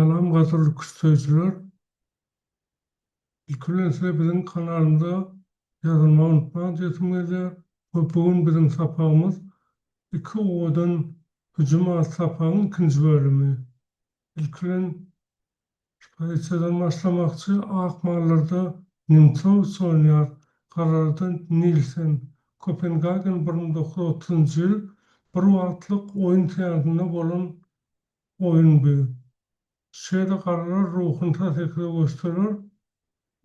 Salam gazırlı küstözcüler. İlkülensile bizim kanalımda yazılma unutmayın jetimgeler. Bugün bizim sapağımız iki oğudan hücum sapağın ikinci bölümü. İlkülen Şüpheyçeden başlamakçı Akmarlarda Nimtsov oynar. Karardan Nielsen. Kopenhagen 1930 yıl bir vaatlık oyun teatrına bolan oyun bu. Şeýle garalar ruhun tasekle gösterir,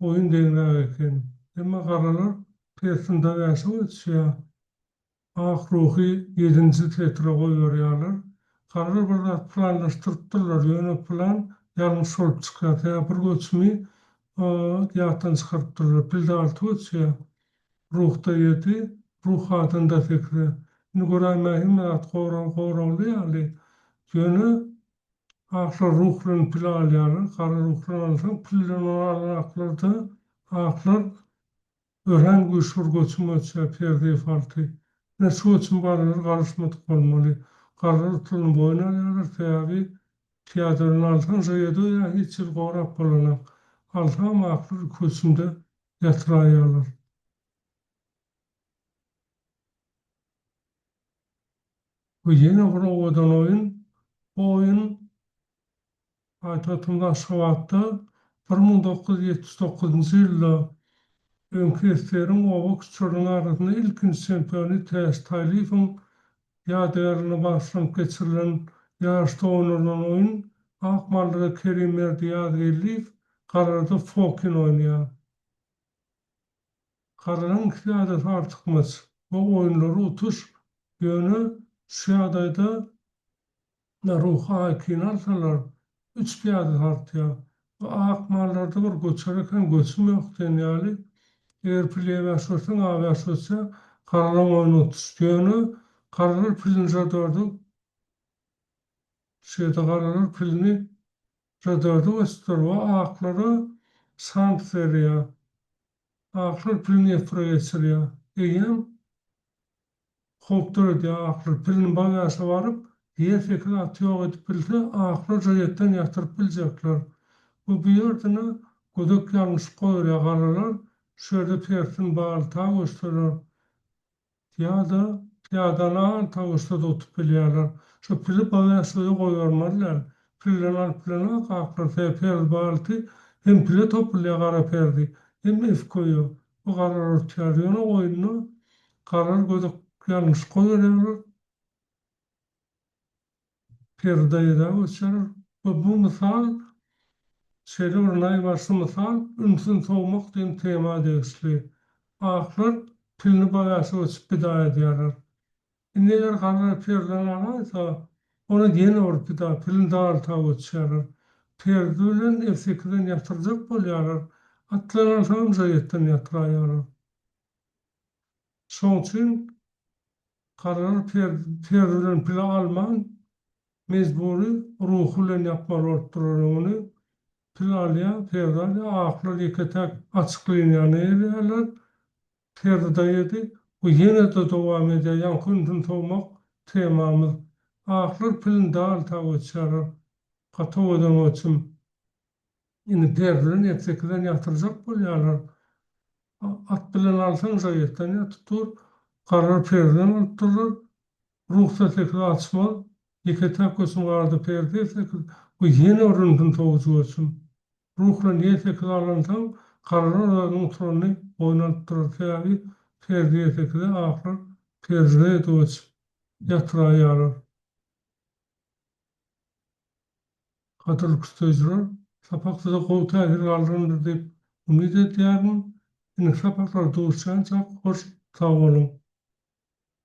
oyun deňräk eken. Emma garalar persinde ýaşap ötüşýär. Ak ruhy 7-nji tetre goýberýärler. Garalar bir zat planlaşdyrdylar, ýöne plan ýalňyş bolup çykýar. Bir göçmi ýatdan çykardylar, pildarty ötüşýär. Ruhda ýeti, ruh hatynda tekre. Indi göräýmähim zat goraly ýaly. Ýöne aklar ruhlan pil alýarlar, kara ruhlan alsaň pillen alan aklarda aklar ören güýçlür göçmüşe perdi falty. Ne şu üçin baralar garşmadyk bolmaly. Kara ruhlan boýun alýarlar, täbi teatryn alsaň şeýde ýa hiç ýer gorap bolana. Alsaň aklar köçünde ýatyraýarlar. Bu ýene bir owadan oyun Aytatullah Şavat'ta 1979 ýylda Öňki owa küçülerin arasynda ilkinji çempiony Täş Taýlypowyň ýadygaryna başlanıp geçirilen ýaşda oynanan oyun Akmarlyga Kerim Berdiýagiýew kararda Fokin oýnaýar. Karalan ýa-da tartykmaz. Bu oyunlary utuş ýöne şu ýagdaýda ruha aýkyn alsalar 3 piýada tartýar. Bu akmarlarda bir göçereken göçüm ýok denýäli. Eger piliýe başlasaň, başlasa karalan oyunu tutuşýany, karalar pilini jadwardy. Şeýde karalar pilini jadwardy ösdür we aklara sant berýär. Aklar pilini ýetire geçirýär. Eýem hopdur diýär aklar pilini bagaşa baryp, ýer şekil atýok edip bilse, aklar jaýatdan ýatyryp biljekler. Bu ýerdine gödek ýalňyş goýarýar karalar, şöyle persin balta gösterir. Ýa-da ýa-da taýşda tutup bilýärler. Şu pili bagaşa goýarmalylar. Pillen alyp bilene aklar per balty hem pile topulýar gara perdi. Hem efkoýu. Bu karalar teoriýany oýuny karar gödek ýalňyş goýarýar. Perdeýde geçer. Bu misal şeýle bir naýbarsy misal ünsün sowmak diýen tema degişli. Aklar pilini bagaşa geçip bida edýärler. Indi eger karalar perden alaýsa, ona ýene bir bida pilini dalta geçýärler. Perde bilen efsekden ýatyrjak bolýarlar. Atlanan sam jaýatdan ýatyraýarlar. Şoň üçin karalar perden pili alman mezburi ruhu bilen ýapmaly bolup durýar. Pilalya, perdalya, aklar ýeketek açyklyňyny ýerler. Perde ýedi, bu ýene de dowam edýär. Ýa-da towmak temamyz. Aklar pilini dalta geçýärler. Gatowadan öçüm. Indi perdeden ýetsekden ýatyrjak bolýarlar. At bilen alsaň jaýatdan ýatypdyr. Karar perdeden alypdyrlar. Ruhsa tekrar açmal. Ýeketek göçüm garda perde etsek, bu ýene orundan towuş göçüm. Ruhla niye tekrar alansaň, karalar onuň turany oýnanypdyr. Täbi perde tekrar aklar perde edip ýatyraýarlar. Hatyrly küstözler, sapakda gowy täsir galdyrdyr diýip umyt edýärin. Indi sapaklar durşan çok hoş sag bolun.